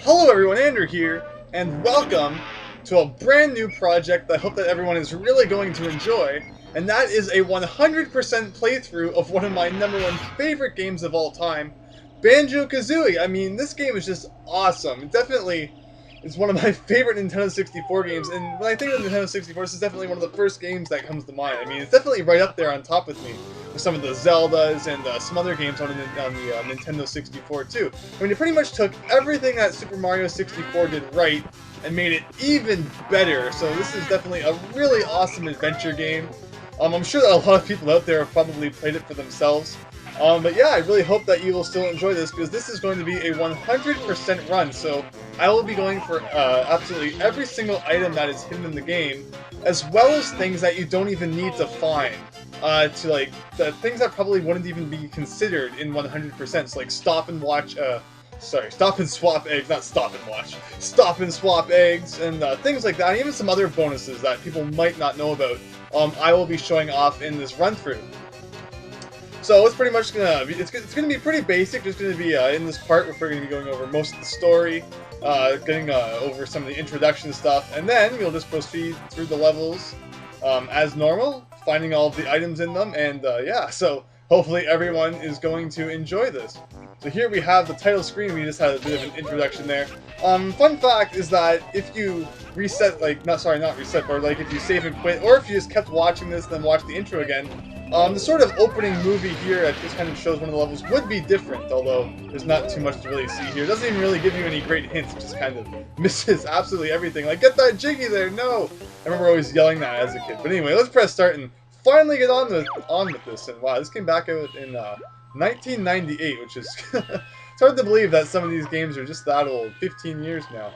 Hello everyone, Andrew here, and welcome to a brand new project that I hope that everyone is really going to enjoy, and that is a 100% playthrough of one of my #1 favorite games of all time, Banjo-Kazooie. I mean, this game is just awesome. It definitely is one of my favorite Nintendo 64 games, and when I think of Nintendo 64, this is definitely one of the first games that comes to mind. I mean, it's definitely right up there on top with me, with some of the Zeldas and some other games on the Nintendo 64 too. I mean, it pretty much took everything that Super Mario 64 did right and made it even better. So this is definitely a really awesome adventure game. I'm sure that a lot of people out there have probably played it for themselves. But yeah, I really hope that you will still enjoy this, because this is going to be a 100% run, so I will be going for absolutely every single item that is hidden in the game, as well as things that you don't even need to find, to like, the things that probably wouldn't even be considered in 100%, so like stop and swap eggs, not stop and watch, stop and swap eggs, and things like that, and even some other bonuses that people might not know about, I will be showing off in this run-through. So it's pretty much gonna be, it's gonna be pretty basic. Just gonna be in this part where we're gonna be going over most of the story, getting over some of the introduction stuff, and then we'll just proceed through the levels as normal, finding all of the items in them, and yeah. So hopefully everyone is going to enjoy this. So here we have the title screen. We just had a bit of an introduction there. Fun fact is that if you reset, like, not reset, but like if you save and quit, or if you just kept watching this, then watch the intro again. The sort of opening movie here that just kind of shows one of the levels would be different, although there's not too much to really see here. It doesn't even really give you any great hints, it just kind of misses absolutely everything. Like, get that jiggy there, no! I remember always yelling that as a kid. But anyway, let's press start and finally get on with this. And wow, this came back out in 1998, which is... it's hard to believe that some of these games are just that old, 15 years now.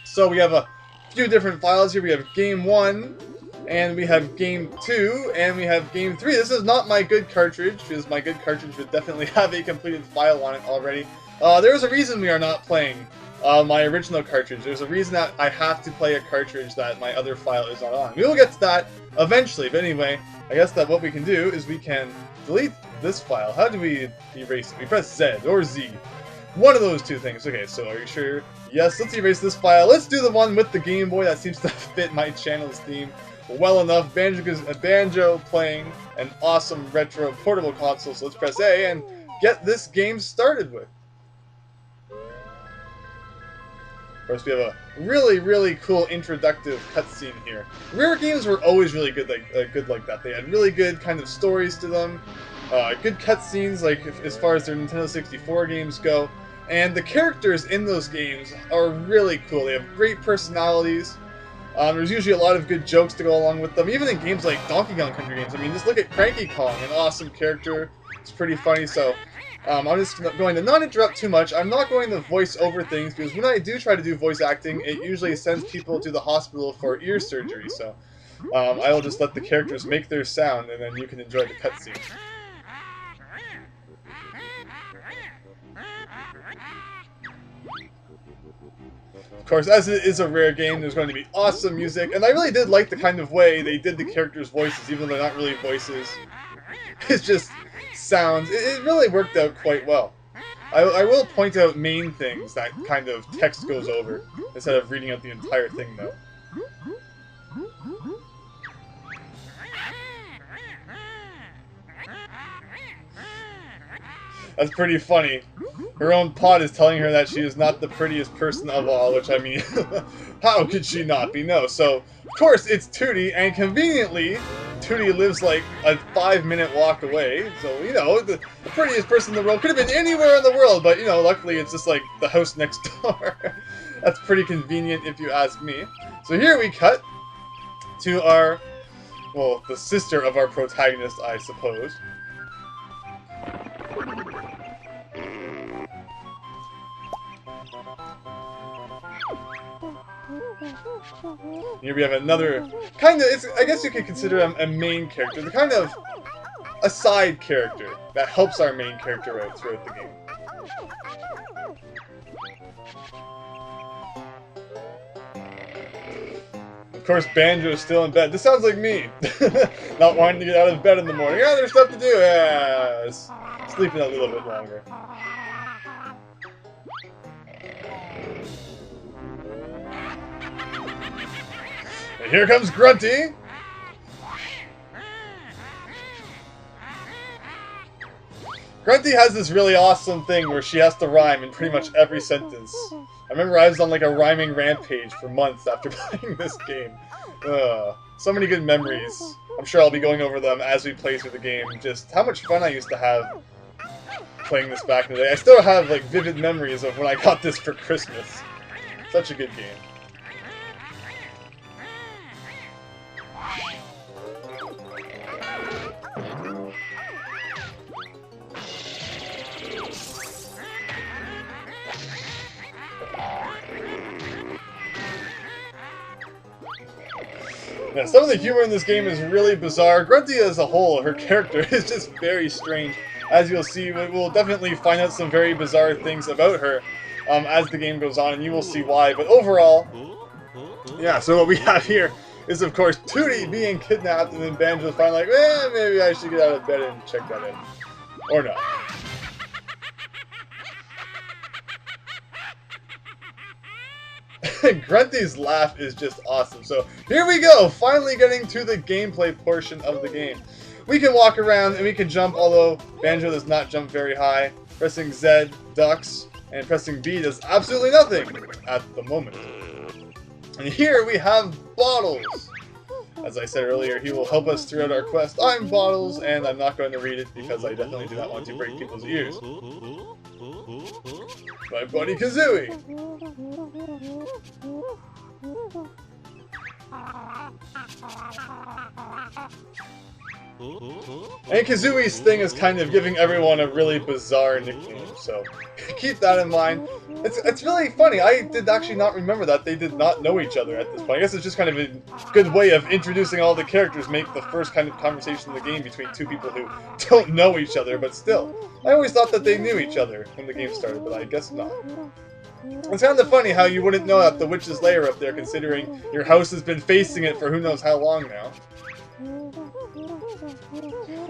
So we have a few different files here. We have Game 1, and we have Game 2, and we have Game 3. This is not my good cartridge, because my good cartridge would definitely have a completed file on it already. There's a reason we are not playing my original cartridge. There's a reason that I have to play a cartridge that my other file is not on. We will get to that eventually, but anyway, I guess that what we can do is we can delete this file. How do we erase it? We press Z or Z. One of those two things. Okay, so are you sure? Yes, let's erase this file. Let's do the one with the Game Boy. That seems to fit my channel's theme well enough. Banjo playing an awesome retro portable console. So let's press A and get this game started with. First, we have a really cool introductive cutscene here. Rare games were always really good like that. They had really good kind of stories to them, good cutscenes, like as far as their Nintendo 64 games go, and the characters in those games are really cool. They have great personalities. There's usually a lot of good jokes to go along with them, even in games like Donkey Kong Country games. I mean, just look at Cranky Kong, an awesome character. It's pretty funny, so I'm just going to not interrupt too much. I'm not going to voice over things, because when I do try to do voice acting, it usually sends people to the hospital for ear surgery, so I will just let the characters make their sound, and then you can enjoy the cutscene. Of course, as it is a rare game, there's going to be awesome music, and I really did like the kind of way they did the characters' voices, even though they're not really voices. It's just sounds. It really worked out quite well. I will point out main things that kind of text goes over, instead of reading out the entire thing, though. That's pretty funny. Her own pod is telling her that she is not the prettiest person of all, which, I mean, how could she not be? No, so, of course, it's Tootie, and conveniently, Tootie lives like a 5-minute walk away, so, you know, the prettiest person in the world could have been anywhere in the world, but, you know, luckily it's just like the house next door. That's pretty convenient if you ask me. So here we cut to our, well, the sister of our protagonist, I suppose. Here we have another kind of, I guess you could consider him a main character, the kind of a side character that helps our main character out throughout the game. Of course, Banjo is still in bed. This sounds like me. Not wanting to get out of bed in the morning. Yeah, there's stuff to do. Yeah, sleeping a little bit longer. And here comes Grunty! Grunty has this really awesome thing where she has to rhyme in pretty much every sentence. I remember I was on like a rhyming rampage for months after playing this game. So many good memories. I'm sure I'll be going over them as we play through the game. Just how much fun I used to have playing this back in the day. I still have like vivid memories of when I got this for Christmas. Such a good game. Yeah, some of the humor in this game is really bizarre. Grunty as a whole, her character is just very strange. As you'll see, we'll definitely find out some very bizarre things about her as the game goes on, and you will see why. But overall, yeah, so what we have here is, of course, Tooty being kidnapped, and then Banjo's finally like, maybe I should get out of bed and check that out. Or not. Grunty's laugh is just awesome. So here we go, finally getting to the gameplay portion of the game. We can walk around and we can jump, although Banjo does not jump very high. Pressing Z ducks, and pressing B does absolutely nothing at the moment. And here we have Bottles. As I said earlier, he will help us throughout our quest. I'm Bottles, and I'm not going to read it because I definitely do not want to break people's ears. My buddy Kazooie. And Kazooie's thing is kind of giving everyone a really bizarre nickname, so keep that in mind. It's really funny. I did actually not remember that they did not know each other at this point. I guess it's just kind of a good way of introducing all the characters, make the first kind of conversation in the game between two people who don't know each other, but still. I always thought that they knew each other when the game started, but I guess not. It's kind of funny how you wouldn't know that the witch's lair up there, considering your house has been facing it for who knows how long now.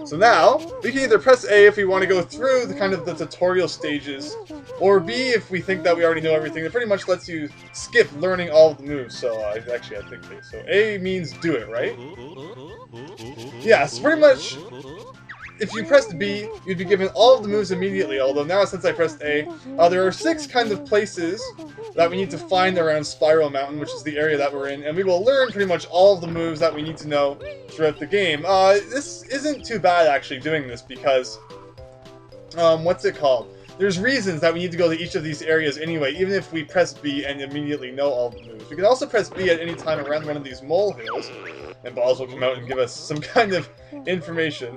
So now, we can either press A if we want to go through the kind of the tutorial stages, or B if we think that we already know everything. It pretty much lets you skip learning all of the moves, so actually I think B. So A means do it, right? Yes, pretty much, if you pressed B, you'd be given all of the moves immediately, although now since I pressed A, there are 6 kind of places that we need to find around Spiral Mountain, which is the area that we're in, and we will learn pretty much all of the moves that we need to know throughout the game. This isn't too bad, actually, doing this, because, what's it called? There's reasons that we need to go to each of these areas anyway, even if we press B and immediately know all the moves. We can also press B at any time around one of these molehills, and balls will come out and give us some kind of information.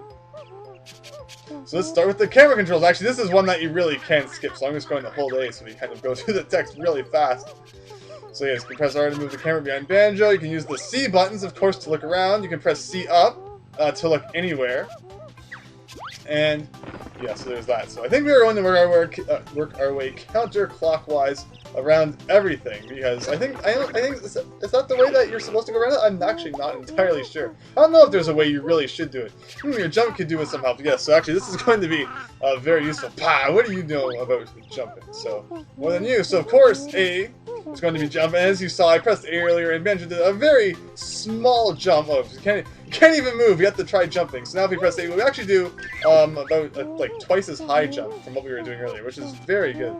So let's start with the camera controls. Actually, this is one that you really can't skip, so I'm just going to hold A so we kind of go through the text really fast. So yes, you can press R to move the camera behind Banjo. You can use the C buttons, of course, to look around. You can press C up to look anywhere. And yeah, so there's that. So I think we're going to work our way counterclockwise around everything, because I think is that the way that you're supposed to go around it? I'm actually not entirely sure. I don't know if there's a way you really should do it. Your jump could do with some help. Yes, so actually this is going to be very useful. What do you know about jumping? So more than you. So of course A is going to be jump, and as you saw, I pressed A earlier and Banjo did a very small jump. Oh, you can't even move. You have to try jumping. So now if we press A, we actually do about like twice as high jump from what we were doing earlier, which is very good.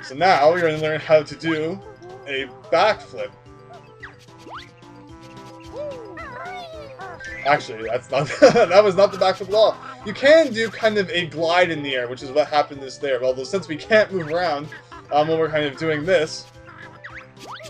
So now we're going to learn how to do a backflip. Actually, that's not that was not the backflip at all. You can do kind of a glide in the air, which is what happened this there. Although since we can't move around when we're kind of doing this,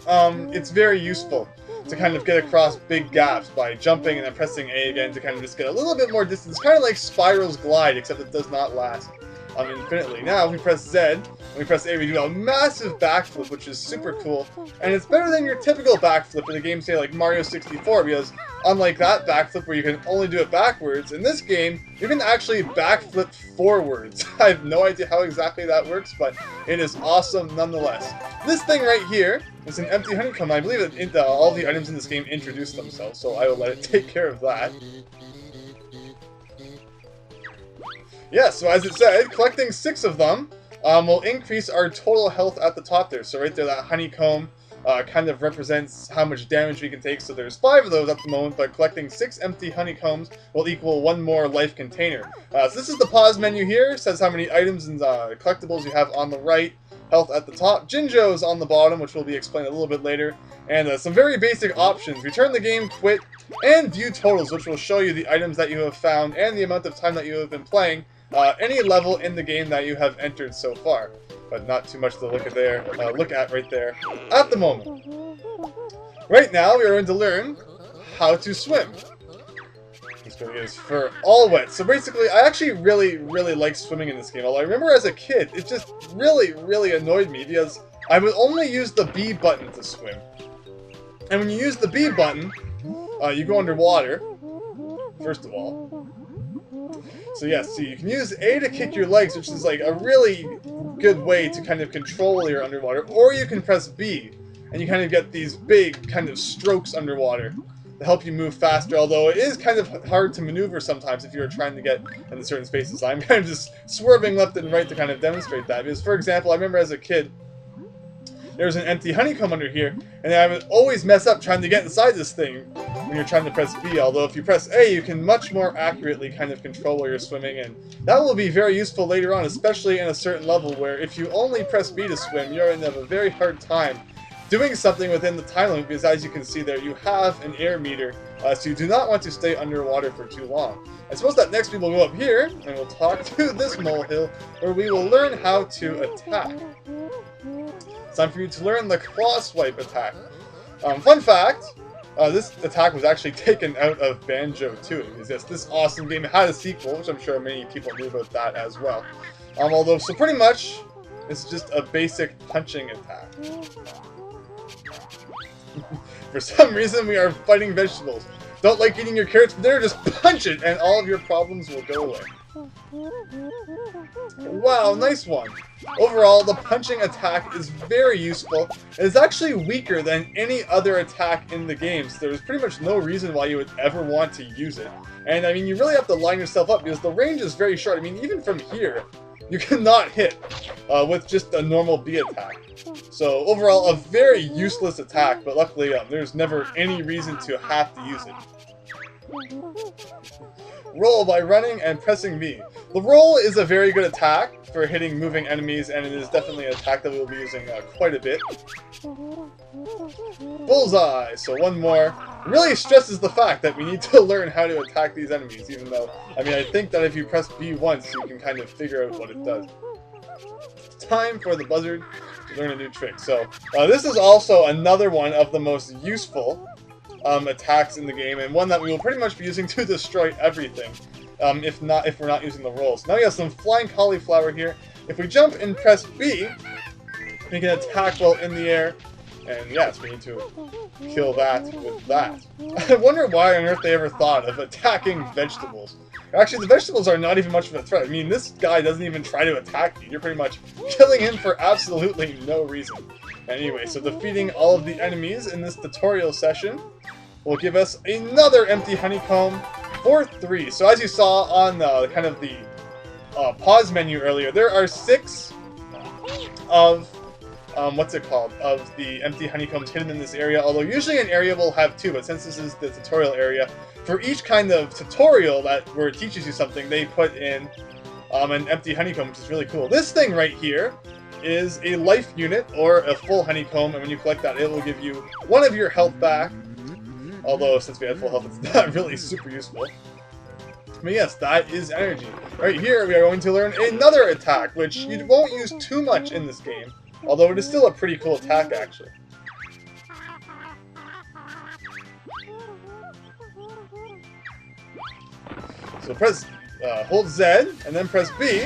it's very useful to kind of get across big gaps by jumping and then pressing A again to kind of just get a little bit more distance. Kind of like Spiral's glide, except it does not last infinitely. Now, if we press Z, and we press A, we do a massive backflip, which is super cool. And it's better than your typical backflip in a game, say, like Mario 64, because unlike that backflip where you can only do it backwards, in this game, you can actually backflip forwards. I have no idea how exactly that works, but it is awesome nonetheless. This thing right here is an empty honeycomb. I believe that all the items in this game introduce themselves, so I will let it take care of that. Yeah, so as it said, collecting 6 of them will increase our total health at the top there. So right there, that honeycomb kind of represents how much damage we can take. So there's 5 of those at the moment, but collecting 6 empty honeycombs will equal 1 more life container. So this is the pause menu here. It says how many items and collectibles you have on the right, health at the top, Jinjos on the bottom, which will be explained a little bit later, and some very basic options. Return the game, quit, and view totals, which will show you the items that you have found and the amount of time that you have been playing any level in the game that you have entered so far. But not too much to look at right there at the moment. Right now, we are going to learn how to swim. This one is for all wet. So basically, I actually really like swimming in this game. Although I remember as a kid, it just really annoyed me because I would only use the B button to swim. And when you use the B button, you go underwater, first of all. So yes, you can use A to kick your legs, which is like a really good way to kind of control your underwater, or you can press B, and you kind of get these big kind of strokes underwater to help you move faster, although it is kind of hard to maneuver sometimes if you're trying to get into certain spaces. I'm kind of just swerving left and right to kind of demonstrate that, because for example, I remember as a kid, there was an empty honeycomb under here, and I would always mess up trying to get inside this thing when you're trying to press B, although if you press A, you can much more accurately kind of control where you're swimming, and that will be very useful later on, especially in a certain level where if you only press B to swim, you're going to have a very hard time doing something within the time limit, because as you can see there, you have an air meter, so you do not want to stay underwater for too long. I suppose that next we will go up here, and we'll talk to this molehill, where we will learn how to attack. It's time for you to learn the claw swipe attack. Fun fact, this attack was actually taken out of Banjo-Kazooie. Because yes, this awesome game had a sequel, which I'm sure many people knew about that as well. Although, so pretty much, it's just a basic punching attack. For some reason, we are fighting vegetables. Don't like eating your carrots for dinner, just punch it, and all of your problems will go away. Wow, nice one. Overall, the punching attack is very useful. It is actually weaker than any other attack in the game, so there's pretty much no reason why you would ever want to use it. And I mean, you really have to line yourself up because the range is very short. I mean, even from here, you cannot hit with just a normal B attack. So overall, a very useless attack, but luckily there's never any reason to have to use it. Roll by running and pressing V. The roll is a very good attack for hitting moving enemies, and it is definitely an attack that we will be using quite a bit. Bullseye! So one more. Really stresses the fact that we need to learn how to attack these enemies, even though, I mean, I think that if you press B once, you can kind of figure out what it does. It's time for the buzzard to learn a new trick. So this is also another one of the most useful attacks in the game, and one that we will pretty much be using to destroy everything, if we're not using the rolls. Now we have some flying cauliflower here. If we jump and press B, we can attack while in the air, and yes, we need to kill that with that. I wonder why on earth they ever thought of attacking vegetables. Actually, the vegetables are not even much of a threat. I mean, this guy doesn't even try to attack you. You're pretty much killing him for absolutely no reason. Anyway, so defeating all of the enemies in this tutorial session will give us another empty honeycomb for 3. So as you saw on kind of the pause menu earlier, there are 6 of of the empty honeycombs hidden in this area, although usually an area will have 2, but since this is the tutorial area, for each kind of tutorial where it teaches you something, they put in an empty honeycomb, which is really cool. This thing right here is a life unit, or a full honeycomb, and when you collect that, it will give you 1 of your health back, although since we had full health, it's not really super useful. But yes, that is energy. Right here, we are going to learn another attack, which you won't use too much in this game, although it is still a pretty cool attack, actually. So hold Z, and then press B,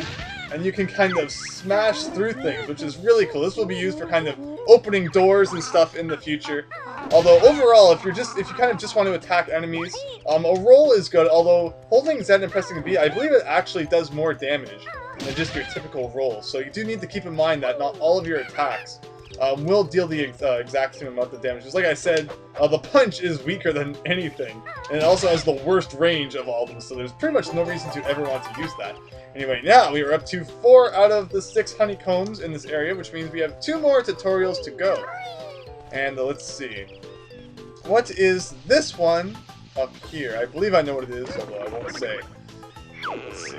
and you can kind of smash through things, which is really cool. This will be used for kind of opening doors and stuff in the future. Although overall, if you kind of just want to attack enemies, a roll is good. Although holding Z and pressing B, I believe it actually does more damage than just your typical roll. So you do need to keep in mind that not all of your attacks will deal the exact same amount of damage. Just like I said, the punch is weaker than anything, and it also has the worst range of all of them, so there's pretty much no reason to ever want to use that. Anyway, now we are up to 4 out of the 6 honeycombs in this area, which means we have 2 more tutorials to go. And let's see. What is this one up here? I believe I know what it is, although I won't say. Let's see.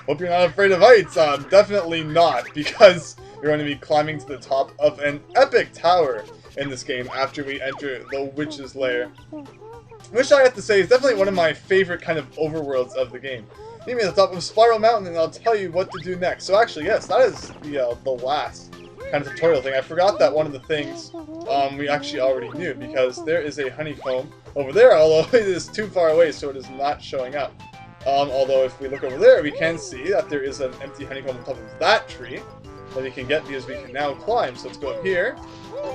Hope you're not afraid of heights. Definitely not, because you're going to be climbing to the top of an epic tower in this game after we enter the Witch's Lair. Which I have to say is definitely one of my favorite kind of overworlds of the game. Meet me at the top of Spiral Mountain and I'll tell you what to do next. So actually, yes, that is the last kind of tutorial thing. I forgot that one of the things we actually already knew, because there is a honeycomb over there, although it is too far away, so it is not showing up. Although if we look over there, we can see that there is an empty honeycomb on top of that tree that we can get, because we can now climb. So let's go up here,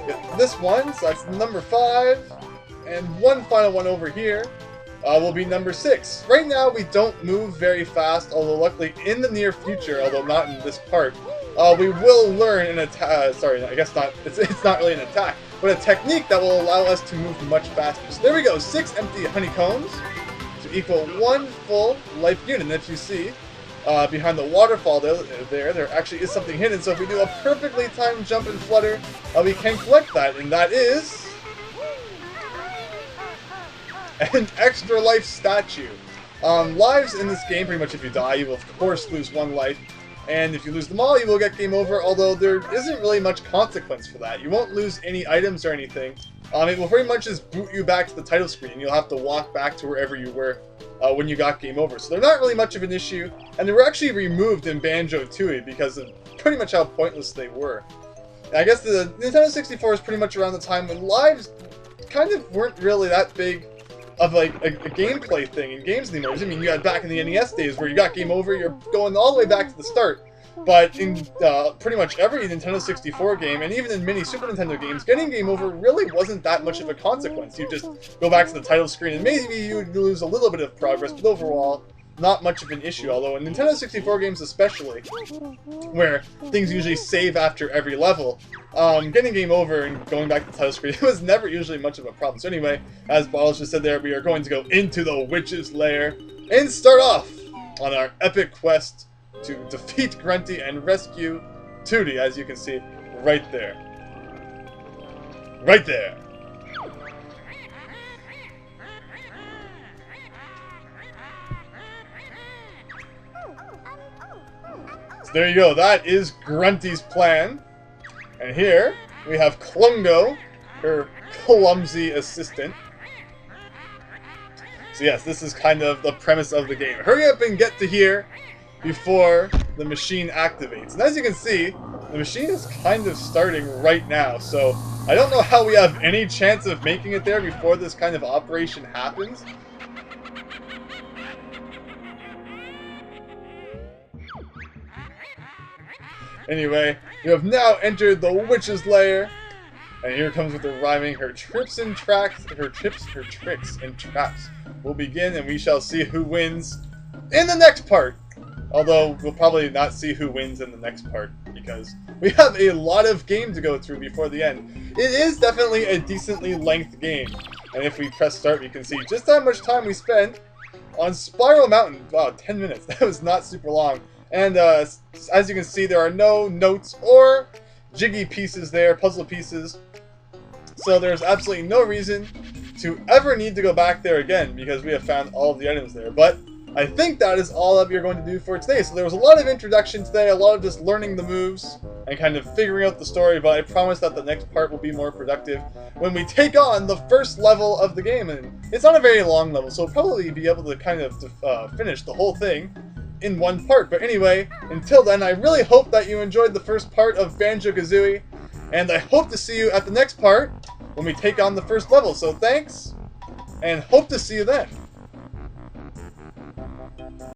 get this one, so that's number 5, and one final one over here will be number 6. Right now we don't move very fast, although luckily in the near future, although not in this part, we will learn an attack, sorry, I guess not, it's not really an attack, but a technique that will allow us to move much faster. So there we go, 6 empty honeycombs to equal 1 full life unit. And if you see, behind the waterfall there actually is something hidden, so if we do a perfectly timed jump and flutter, we can collect that, and that is an extra life statue. Lives in this game, pretty much if you die, you will of course lose 1 life, and if you lose them all, you will get game over, although there isn't really much consequence for that. You won't lose any items or anything. It will pretty much just boot you back to the title screen. You'll have to walk back to wherever you were when you got game over. So they're not really much of an issue, and they were actually removed in Banjo-Tooie because of pretty much how pointless they were. And I guess the Nintendo 64 is pretty much around the time when lives kind of weren't really that big of like a gameplay thing in games anymore. I mean, you had back in the NES days where you got game over, you're going all the way back to the start. But in pretty much every Nintendo 64 game, and even in many Super Nintendo games, getting game over really wasn't that much of a consequence. You just go back to the title screen, and maybe you would lose a little bit of progress, but overall, not much of an issue. Although in Nintendo 64 games especially, where things usually save after every level, getting game over and going back to the title screen, it was never usually much of a problem. So anyway, as Bottles just said there, we are going to go into the Witch's Lair and start off on our epic quest to defeat Grunty and rescue Tootie, as you can see right there. Right there! So there you go, that is Grunty's plan. And here we have Klungo, her clumsy assistant. So yes, this is kind of the premise of the game. Hurry up and get to here before the machine activates. And as you can see, the machine is kind of starting right now, so I don't know how we have any chance of making it there before this kind of operation happens. Anyway, you have now entered the Witch's Lair, and here comes with the rhyming, her tricks and traps will begin, and we shall see who wins in the next part. Although, we'll probably not see who wins in the next part, because we have a lot of game to go through before the end. It is definitely a decently length game, and if we press start, we can see just how much time we spent on Spiral Mountain. Wow, 10 minutes. That was not super long. And as you can see, there are no notes or jiggy pieces there, puzzle pieces. So there's absolutely no reason to ever need to go back there again, because we have found all of the items there. But I think that is all that we are going to do for today. So there was a lot of introduction today, a lot of just learning the moves and kind of figuring out the story, but I promise that the next part will be more productive when we take on the first level of the game. And it's not a very long level, so we'll probably be able to kind of finish the whole thing in one part. But anyway, until then, I really hope that you enjoyed the first part of Banjo-Kazooie, and I hope to see you at the next part when we take on the first level. So thanks, and hope to see you then.